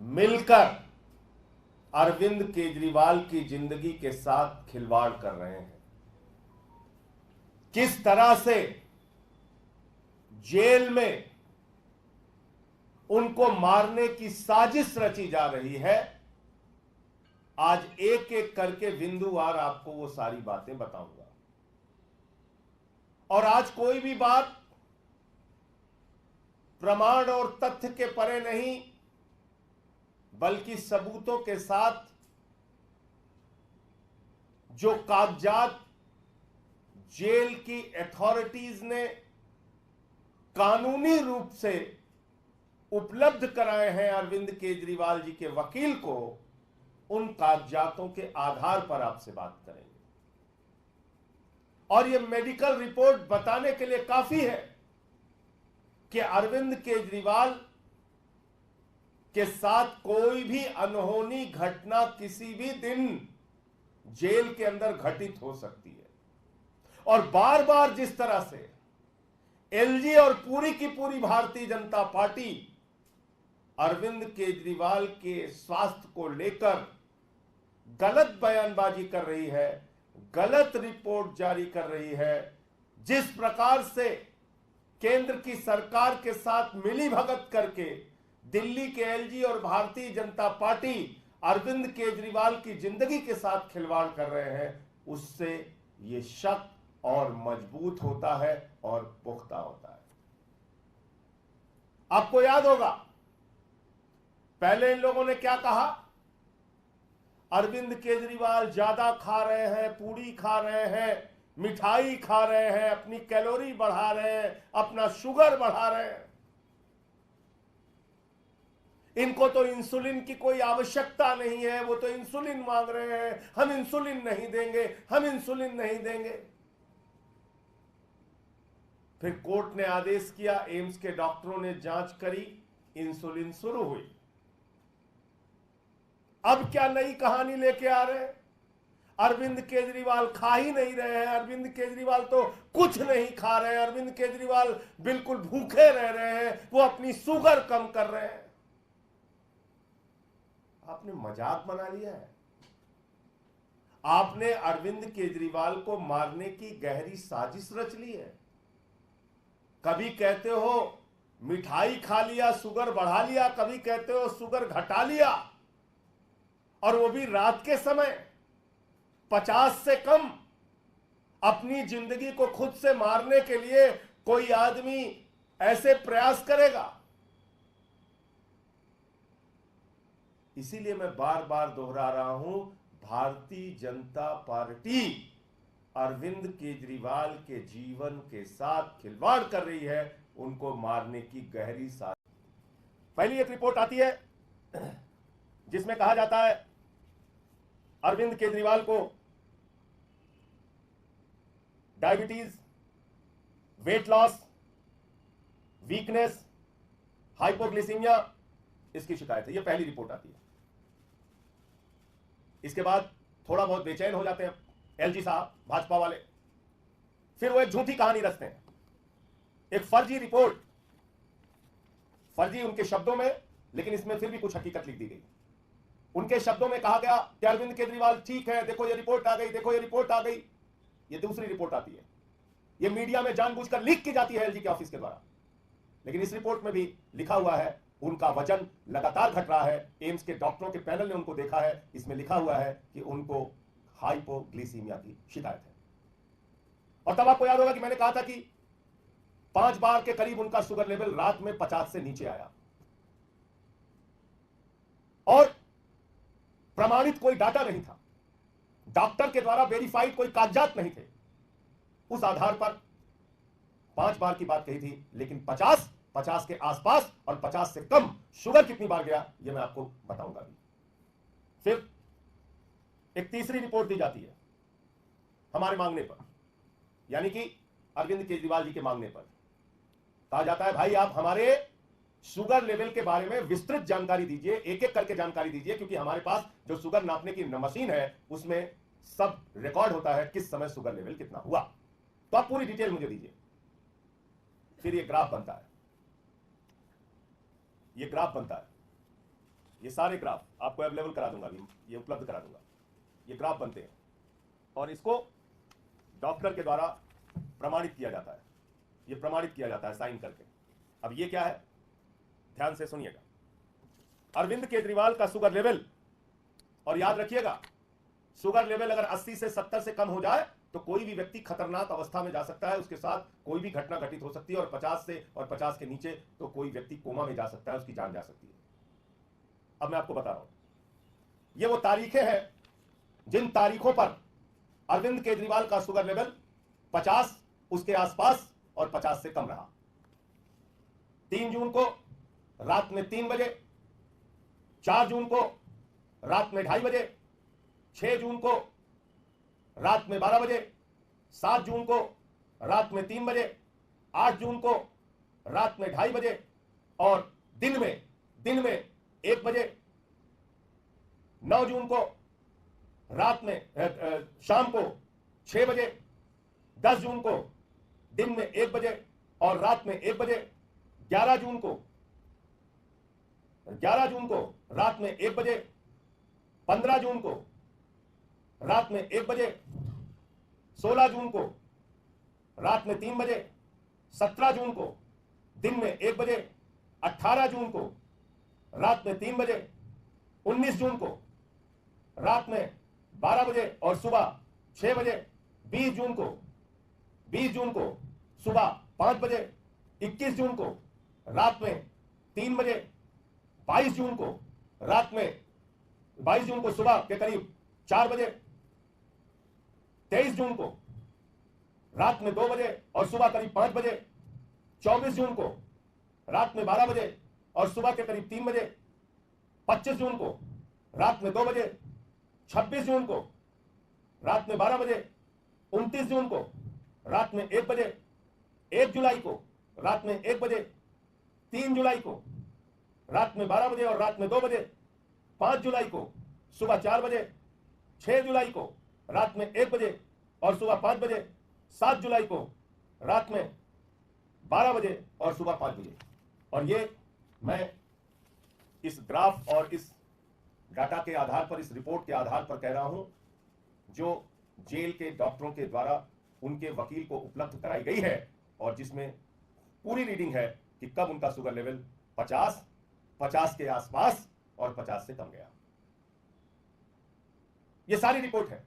मिलकर अरविंद केजरीवाल की जिंदगी के साथ खिलवाड़ कर रहे हैं। किस तरह से जेल में उनको मारने की साजिश रची जा रही है, आज एक एक करके बिंदुवार आपको वो सारी बातें बताऊंगा। और आज कोई भी बात प्रमाण और तथ्य के परे नहीं, बल्कि सबूतों के साथ जो कागजात जेल की अथॉरिटीज ने कानूनी रूप से उपलब्ध कराए हैं अरविंद केजरीवाल जी के वकील को, उन कागजातों के आधार पर आपसे बात करेंगे। और यह मेडिकल रिपोर्ट बताने के लिए काफी है कि अरविंद केजरीवाल के साथ कोई भी अनहोनी घटना किसी भी दिन जेल के अंदर घटित हो सकती है। और बार बार जिस तरह से एलजी और पूरी की पूरी भारतीय जनता पार्टी अरविंद केजरीवाल के स्वास्थ्य को लेकर गलत बयानबाजी कर रही है, गलत रिपोर्ट जारी कर रही है, जिस प्रकार से केंद्र की सरकार के साथ मिलीभगत करके दिल्ली के एलजी और भारतीय जनता पार्टी अरविंद केजरीवाल की जिंदगी के साथ खिलवाड़ कर रहे हैं, उससे यह शक और मजबूत होता है और पुख्ता होता है। आपको याद होगा पहले इन लोगों ने क्या कहा, अरविंद केजरीवाल ज्यादा खा रहे हैं, पूड़ी खा रहे हैं, मिठाई खा रहे हैं, अपनी कैलोरी बढ़ा रहे हैं, अपना शुगर बढ़ा रहे हैं, इनको तो इंसुलिन की कोई आवश्यकता नहीं है, वो तो इंसुलिन मांग रहे हैं, हम इंसुलिन नहीं देंगे, हम इंसुलिन नहीं देंगे। फिर कोर्ट ने आदेश किया, एम्स के डॉक्टरों ने जांच करी, इंसुलिन शुरू हुई। अब क्या नई कहानी लेके आ रहे हैं, अरविंद केजरीवाल खा ही नहीं रहे हैं, अरविंद केजरीवाल तो कुछ नहीं खा रहे हैं, अरविंद केजरीवाल बिल्कुल भूखे रह रहे हैं, वो अपनी शुगर कम कर रहे हैं। आपने मजाक बना लिया है। आपने अरविंद केजरीवाल को मारने की गहरी साजिश रच ली है। कभी कहते हो मिठाई खा लिया, शुगर बढ़ा लिया, कभी कहते हो शुगर घटा लिया, और वो भी रात के समय 50 से कम। अपनी जिंदगी को खुद से मारने के लिए कोई आदमी ऐसे प्रयास करेगा? इसीलिए मैं बार बार दोहरा रहा हूं, भारतीय जनता पार्टी अरविंद केजरीवाल के जीवन के साथ खिलवाड़ कर रही है, उनको मारने की गहरी साजिश। पहली एक रिपोर्ट आती है जिसमें कहा जाता है अरविंद केजरीवाल को डायबिटीज, वेट लॉस, वीकनेस, हाइपोग्लिसीमिया, इसकी शिकायत है। यह पहली रिपोर्ट आती है। इसके बाद थोड़ा बहुत बेचैन हो जाते हैं एलजी साहब, भाजपा वाले। फिर वो एक झूठी कहानी रचते हैं, एक फर्जी रिपोर्ट, फर्जी उनके शब्दों में, लेकिन इसमें फिर भी कुछ हकीकत लिख दी गई। उनके शब्दों में कहा गया कि अरविंद केजरीवाल ठीक है, देखो ये रिपोर्ट आ गई, देखो ये रिपोर्ट आ गई। ये दूसरी रिपोर्ट आती है, ये मीडिया में जानबूझकर लीक की जाती है एलजी के ऑफिस के द्वारा, लेकिन इस रिपोर्ट में भी लिखा हुआ है उनका वजन लगातार घट रहा है। एम्स के डॉक्टरों के पैनल ने उनको देखा है, इसमें लिखा हुआ है कि उनको हाइपोग्लिसीमिया की शिकायत है। और तब आपको याद होगा कि मैंने कहा था कि 5 बार के करीब उनका शुगर लेवल रात में 50 से नीचे आया, और प्रमाणित कोई डाटा नहीं था, डॉक्टर के द्वारा वेरीफाइड कोई कागजात नहीं थे। उस आधार पर 5 बार की बात कही थी, लेकिन 50 के आसपास और 50 से कम शुगर कितनी बार गया, यह मैं आपको बताऊंगा भी। फिर एक तीसरी रिपोर्ट दी जाती है हमारे मांगने पर, यानी कि अरविंद केजरीवाल जी के मांगने पर। कहा जाता है भाई आप हमारे शुगर लेवल के बारे में विस्तृत जानकारी दीजिए, एक एक करके जानकारी दीजिए, क्योंकि हमारे पास जो शुगर नापने की मशीन है उसमें सब रिकॉर्ड होता है किस समय शुगर लेवल कितना हुआ, तो आप पूरी डिटेल मुझे दीजिए। फिर ये ग्राफ बनता है, ये ग्राफ बनता है, ये सारे ग्राफ आपको अवेलेबल करा दूंगा, अभी ये उपलब्ध करा दूंगा। ये ग्राफ बनते हैं और इसको डॉक्टर के द्वारा प्रमाणित किया जाता है, ये प्रमाणित किया जाता है साइन करके। अब ये क्या है, ध्यान से सुनिएगा। अरविंद केजरीवाल का शुगर लेवल, और याद रखिएगा शुगर लेवल अगर 80 से 70 से कम हो जाए तो कोई भी व्यक्ति खतरनाक अवस्था में जा सकता है, उसके साथ कोई भी घटना घटित हो सकती है, और 50 से और 50 के नीचे तो कोई व्यक्ति कोमा में जा सकता है, उसकी जान जा सकती है। अब मैं आपको बता रहा हूं, ये वो तारीखें हैं जिन तारीखों पर अरविंद केजरीवाल का शुगर लेवल 50 उसके आसपास और 50 से कम रहा। 3 जून को रात में 3 बजे, 4 जून को रात में 2:30 बजे, 6 जून को रात में 12 बजे, 7 जून को रात में 3 बजे, 8 जून को रात में 2:30 बजे, और दिन में 1 बजे, 9 जून को रात में शाम को 6 बजे, 10 जून को दिन में 1 बजे और रात में 1 बजे, 11 जून को रात में 1 बजे, 15 जून को रात में 1 बजे, 16 जून को रात में 3 बजे, 17 जून को दिन में 1 बजे, 18 जून को रात में 3 बजे, 19 जून को रात में 12 बजे और सुबह 6 बजे, 20 जून को सुबह 5 बजे, 21 जून को रात में 3 बजे, 22 जून को सुबह के करीब 4 बजे, 23 जून को रात में 2 बजे और सुबह करीब 5 बजे, 24 जून को रात में 12 बजे और सुबह के करीब 3 बजे, 25 जून को रात में 2 बजे, 26 जून को रात में 12 बजे, 29 जून को रात में 1 बजे, 1 जुलाई को रात में 1 बजे, 3 जुलाई को रात में 12 बजे और रात में 2 बजे, 5 जुलाई को सुबह 4 बजे, 6 जुलाई को रात में 1 बजे और सुबह 5 बजे, 7 जुलाई को रात में 12 बजे और सुबह 5 बजे। और ये मैं इस ग्राफ और इस डाटा के आधार पर, इस रिपोर्ट के आधार पर कह रहा हूं जो जेल के डॉक्टरों के द्वारा उनके वकील को उपलब्ध कराई गई है, और जिसमें पूरी रीडिंग है कि कब उनका शुगर लेवल 50 के आसपास और 50 से कम गया। यह सारी रिपोर्ट है,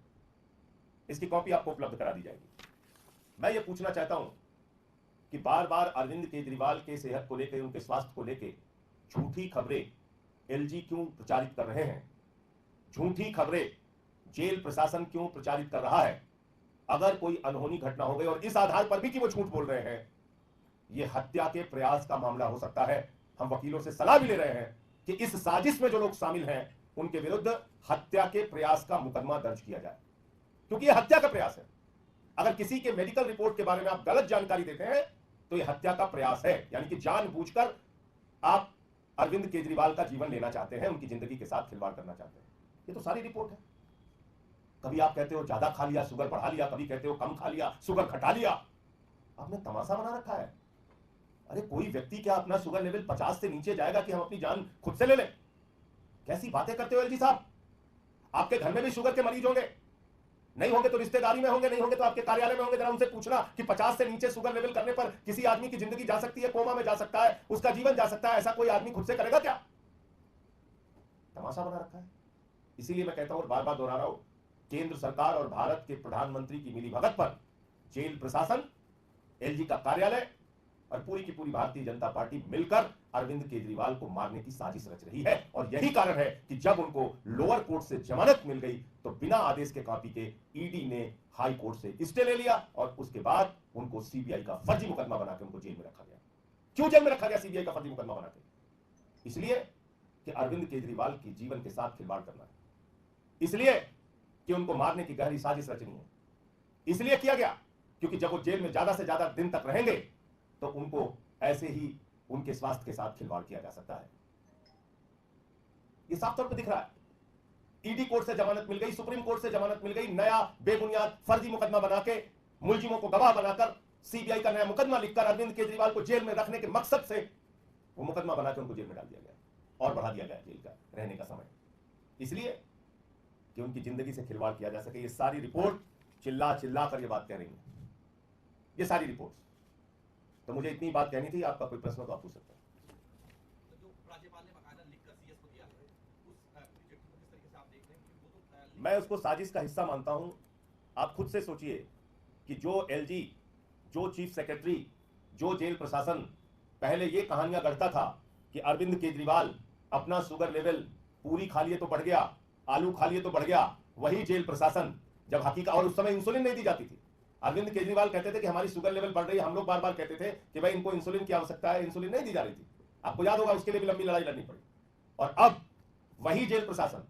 इसकी कॉपी आपको उपलब्ध करा दी जाएगी। मैं ये पूछना चाहता हूं कि बार बार अरविंद केजरीवाल के सेहत को लेकर, उनके स्वास्थ्य को लेकर झूठी खबरें एलजी क्यों प्रचारित कर रहे हैं? झूठी खबरें जेल प्रशासन क्यों प्रचारित कर रहा है? अगर कोई अनहोनी घटना हो गई और इस आधार पर भी कि वो झूठ बोल रहे हैं, यह हत्या के प्रयास का मामला हो सकता है। हम वकीलों से सलाह भी ले रहे हैं कि इस साजिश में जो लोग शामिल हैं उनके विरुद्ध हत्या के प्रयास का मुकदमा दर्ज किया जाए, क्योंकि यह हत्या का प्रयास है। अगर किसी के मेडिकल रिपोर्ट के बारे में आप गलत जानकारी देते हैं तो यह हत्या का प्रयास है, यानी कि जानबूझकर आप अरविंद केजरीवाल का जीवन लेना चाहते हैं, उनकी जिंदगी के साथ खिलवाड़ करना चाहते हैं। ये तो सारी रिपोर्ट है। कभी आप कहते हो ज्यादा खा लिया, शुगर बढ़ा लिया, कभी कहते हो कम खा लिया, शुगर घटा लिया। आपने तमाशा बना रखा है। अरे कोई व्यक्ति क्या अपना शुगर लेवल 50 से नीचे जाएगा कि हम अपनी जान खुद से ले लें? कैसी बातें करते हो एलजी साहब? आपके घर में भी शुगर के मरीज होंगे, नहीं होंगे तो रिश्तेदारी में होंगे, नहीं होंगे तो आपके कार्यालय में होंगे। जरा उनसे पूछना कि 50 से नीचे शुगर लेवल करने पर किसी आदमी की जिंदगी जा सकती है, कोमा में जा सकता है, उसका जीवन जा सकता है। ऐसा कोई आदमी खुद से करेगा क्या? तमाशा बना रखा है। इसीलिए मैं कहता हूं और बार बार दोहरा रहा हूं, केंद्र सरकार और भारत के प्रधानमंत्री की मिलीभगत पर जेल प्रशासन, एलजी का कार्यालय और पूरी की पूरी भारतीय जनता पार्टी मिलकर अरविंद केजरीवाल को मारने की साजिश रच रही है। और यही कारण है कि जब उनको लोअर कोर्ट से जमानत मिल गई तो बिना आदेश के कॉपी के ईडी ने हाई कोर्ट से स्टे ले लिया और उसके बाद उनको सीबीआई का फर्जी मुकदमा बनाकर उनको जेल में रखा गया। क्यों जेल में रखा गया सीबीआई का फर्जी मुकदमा बनाकर? इसलिए कि अरविंद केजरीवाल के जीवन के साथ खिलवाड़ करना है, इसलिए कि उनको मारने की गहरी साजिश रचनी है। इसलिए किया गया क्योंकि जब वो जेल में ज्यादा से ज्यादा दिन तक रहेंगे तो उनको ऐसे ही उनके स्वास्थ्य के साथ खिलवाड़ किया जा सकता है। ये साफ तौर पर दिख रहा है। ईडी कोर्ट से जमानत मिल गई, सुप्रीम कोर्ट से जमानत मिल गई, नया बेबुनियाद फर्जी मुकदमा बना के, मुलजिमों को गवाह बनाकर, सीबीआई का नया मुकदमा लिखकर अरविंद केजरीवाल को जेल में रखने के मकसद से वो मुकदमा बनाकर उनको जेल में डाल दिया गया। और बढ़ा दिया गया जेल का रहने का समय, इसलिए कि उनकी जिंदगी से खिलवाड़ किया जा सके। ये सारी रिपोर्ट चिल्ला चिल्ला कर ये बात कह रही है, ये सारी रिपोर्ट्स। तो मुझे इतनी बात कहनी थी। आपका कोई प्रश्न हो तो आप पूछ सकते हैं। मैं उसको साजिश का हिस्सा मानता हूं। आप खुद से सोचिए कि जो एलजी, जो चीफ सेक्रेटरी, जो जेल प्रशासन पहले ये कहानियां गढ़ता था कि अरविंद केजरीवाल अपना शुगर लेवल पूरी खा लिए तो बढ़ गया, आलू खा लिए तो बढ़ गया, वही जेल प्रशासन जब हकीकत, और उस समय इंसुलिन नहीं दी जाती थी। अरविंद केजरीवाल कहते थे कि हमारी शुगर लेवल बढ़ रही है, हम लोग बार बार कहते थे कि भाई इनको इंसुलिन की आवश्यकता है, इंसुलिन नहीं दी जा रही थी। आपको याद होगा, उसके लिए भी लंबी लड़ाई लड़नी पड़ी। और अब वही जेल प्रशासन,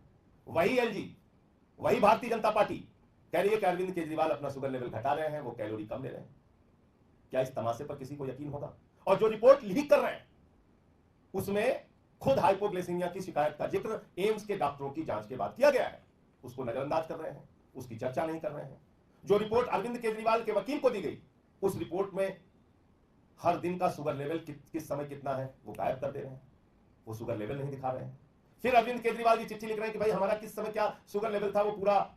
वही एलजी, वही भारतीय जनता पार्टी कह रही है कि अरविंद केजरीवाल अपना शुगर लेवल घटा रहे हैं, वो कैलोरी कम ले रहे हैं। क्या इस तमाशे पर किसी को यकीन होगा? और जो रिपोर्ट लीक कर रहे हैं उसमें खुद हाइपोग्लाइसीमिया की शिकायत का जिक्र एम्स के डॉक्टरों की जांच के बाद किया गया है। उसको नजरअंदाज कर रहे हैं, उसकी चर्चा नहीं कर रहे हैं। जो रिपोर्ट अरविंद केजरीवाल के वकील को दी गई, उस रिपोर्ट में हर दिन का शुगर लेवल किस समय कितना है वो गायब कर दे रहे हैं, वो शुगर लेवल नहीं दिखा रहे हैं। फिर अरविंद केजरीवाल की चिट्ठी लिख रहे हैं कि भाई हमारा किस समय क्या शुगर लेवल था, वो पूरा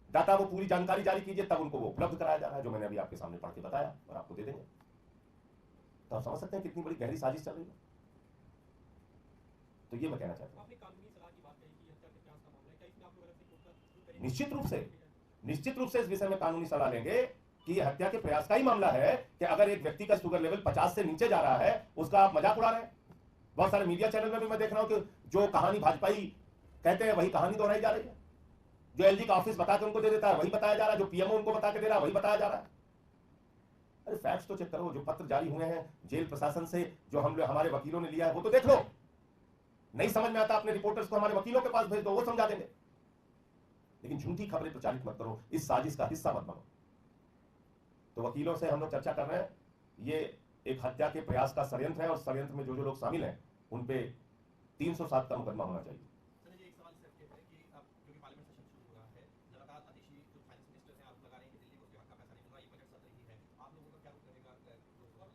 डाटा, वो पूरी जानकारी जारी कीजिए, तब उनको वो उपलब्ध कराया जा रहा है, जो मैंने अभी आपके सामने पढ़ के बताया और आपको दे देंगे। तो आप समझ सकते हैं कितनी बड़ी गहरी साजिश चल रही है। तो ये मैं कहना चाहता हूं। निश्चित रूप से इस विषय में कानूनी सलाह लेंगे कि हत्या के प्रयास का ही मामला है कि अगर एक व्यक्ति का शुगर लेवल 50 से नीचे जा रहा है, उसका आप मजाक उड़ा रहे हैं। बहुत सारे मीडिया चैनल में भी मैं देख रहा हूं कि जो कहानी भाजपाई कहते हैं वही कहानी दोहराई जा रही है। जो एलजी का ऑफिस बता के उनको दे देता है वही बताया जा रहा है, जो पीएमओ उनको बता के दे रहा है वही बताया जा रहा है। अरे फैक्ट्स तो चेक करो, जो पत्र जारी हुए हैं जेल प्रशासन से, जो हमारे वकीलों ने लिया है, वो तो देख लो। नहीं समझ में आता अपने रिपोर्टर्स को हमारे वकीलों के पास भेज दो, वो समझा देंगे। लेकिन झूठी खबरें प्रचारित मत करो, इस साजिश का हिस्सा मत बनो। तो वकीलों से हम लोग चर्चा कर रहे हैं। ये एक हत्या के प्रयास का षड्यंत्र है और षड्यंत्र में जो लोग शामिल हैं उन पे 307 का मुकदमा होना चाहिए।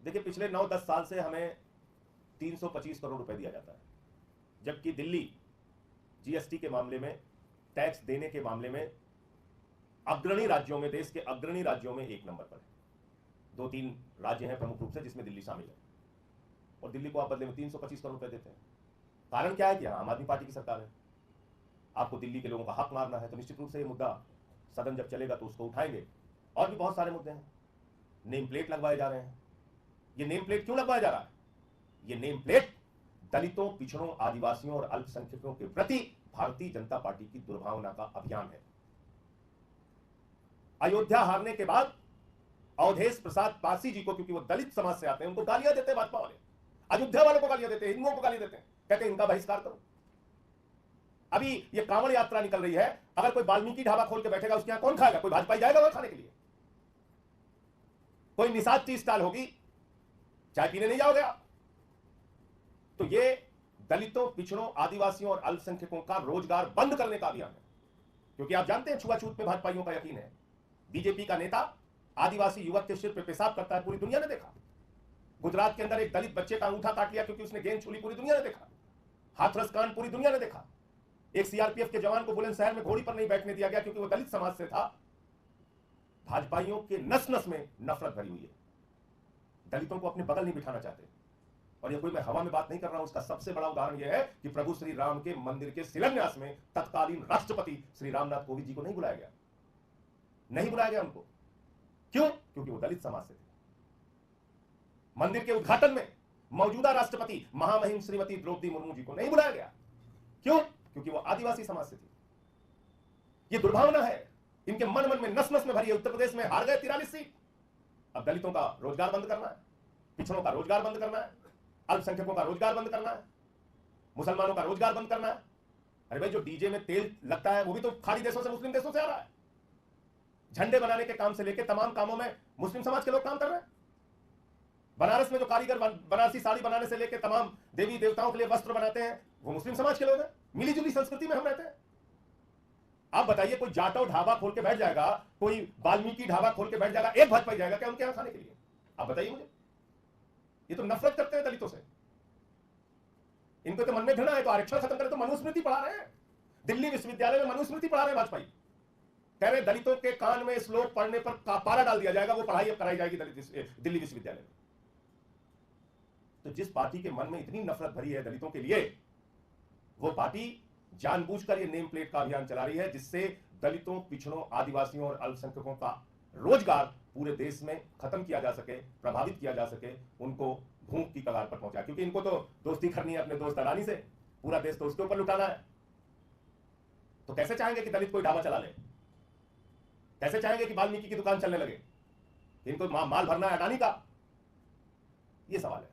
देखिए, पिछले 9-10 साल से हमें 325 करोड़ रुपए दिया जाता है, जबकि दिल्ली जीएसटी के मामले में, टैक्स देने के मामले में अग्रणी राज्यों में, देश के अग्रणी राज्यों में 1 नंबर पर है। 2-3 राज्य हैं प्रमुख रूप से जिसमें दिल्ली शामिल है, और दिल्ली को आप बदले में 325 करोड़ रुपए देते हैं। कारण क्या है कि आम आदमी पार्टी की सरकार है। आपको दिल्ली के लोगों का हक मारना है, तो निश्चित रूप से ये मुद्दा सदन जब चलेगा तो उसको उठाएंगे। और भी बहुत सारे मुद्दे हैं। नेम प्लेट लगवाए जा रहे हैं। ये नेम प्लेट क्यों लगवाया जा रहा है? ये नेम प्लेट दलितों, पिछड़ों, आदिवासियों और अल्पसंख्यकों के प्रति भारतीय जनता पार्टी की दुर्भावना का अभियान है। अयोध्या हारने के बाद अवधेश प्रसाद पारसी जी को, क्योंकि वो दलित समाज से आते हैं, उनको गालियां देते हैं भाजपा वाले, अयोध्या वालों को गालियां देते हैं, हिंदुओं को गाली देते हैं, कहते हैं इनका बहिष्कार करो। अभी ये कांवड़ यात्रा निकल रही है, अगर कोई वाल्मीकि ढाबा खोल के बैठेगा उसके यहां कौन खाएगा? कोई भाजपाई जाएगा वहां खाने के लिए? कोई निषाद टी स्टॉल होगी, चाय पीने नहीं जाओगे आप? तो ये दलितों, पिछड़ों, आदिवासियों और अल्पसंख्यकों का रोजगार बंद करने का अभियान है। क्योंकि आप जानते हैं छुआछूत पे भाजपाइयों का यकीन है। बीजेपी का नेता आदिवासी युवक के सिर पे पेशाब करता है, पूरी दुनिया ने देखा। गुजरात के अंदर एक दलित बच्चे का अंगूठा काट लिया क्योंकि उसने गेंद छूली, पूरी दुनिया ने देखा। हाथरस कांड पूरी दुनिया ने देखा। एक सीआरपीएफ के जवान को बुलंदशहर में घोड़ी पर नहीं बैठने दिया गया क्योंकि वो दलित समाज से था। भाजपाइयों के नस नस में नफरत भरी हुई है। दलितों को अपने बगल नहीं बिठाना चाहते। और ये कोई मैं हवा में बात नहीं कर रहा हूं, उसका सबसे बड़ा उदाहरण यह है कि प्रभु श्री राम के मंदिर के शिलान्यास में तत्कालीन राष्ट्रपति श्री रामनाथ कोविंद जी को नहीं बुलाया गया। नहीं बुलाया गया उनको। क्यों? क्योंकि वो दलित समाज से थे। मंदिर के उद्घाटन में मौजूदा राष्ट्रपति महामहिम श्रीमती द्रौपदी मुर्मू जी को नहीं बुलाया गया। क्यों? क्योंकि वो आदिवासी समाज से थी। ये दुर्भावना है, इनके मन मन में, नस नस में भरी है। उत्तर प्रदेश में हार गए 43 सीट। अब दलितों का रोजगार बंद करना है, पिछड़ों का रोजगार बंद करना है, अल्पसंख्यकों का रोजगार बंद करना है, मुसलमानों का रोजगार बंद करना है। अरे भाई, जो डीजे में तेल लगता है वो भी तो खाड़ी देशों से, मुस्लिम देशों से आ रहा है। झंडे बनाने के काम से लेकर तमाम कामों में मुस्लिम समाज के लोग काम कर रहे हैं। बनारस में जो कारीगर बनारसी साड़ी बनाने से लेकर तमाम देवी देवताओं के लिए वस्त्र बनाते हैं, वो मुस्लिम समाज के लोग हैं। मिली जुली संस्कृति में हम रहते हैं। आप बताइए, कोई जाटव ढाबा खोल के बैठ जाएगा, कोई वाल्मीकि ढाबा खोल के बैठ जाएगा, एक भाजपाई जाएगा क्या उनके यहां खाने के लिए? आप बताइए मुझे। ये तो नफरत करते हैं दलितों से। इनको तो मन में घृणा है, तो आरक्षण खत्म करें। तो मनुस्मृति पढ़ा रहे हैं, दिल्ली विश्वविद्यालय में मनुस्मृति पढ़ा रहे हैं वाजपेयी। कह रहे दलितों के कान में श्लोक पढ़ने पर पारा डाल दिया जाएगा, वो पढ़ाई अब कराई जाएगी दिल्ली विश्वविद्यालय में। तो जिस पार्टी के मन में इतनी नफरत भरी है दलितों के लिए, वो पार्टी जानबूझकर ये नेम प्लेट का अभियान चला रही है, जिससे दलितों, पिछड़ों, आदिवासियों और अल्पसंख्यकों का रोजगार पूरे देश में खत्म किया जा सके, प्रभावित किया जा सके, उनको भूख की कगार पर पहुंचा। क्योंकि इनको तो दोस्ती करनी है अपने दोस्त अडानी से, पूरा देश तो उसके ऊपर लुटाना है। तो कैसे चाहेंगे कि दलित कोई ढाबा चला ले? कैसे चाहेंगे कि वाल्मीकि की दुकान चलने लगे? इनको माल भरना है अडानी का? ये सवाल है।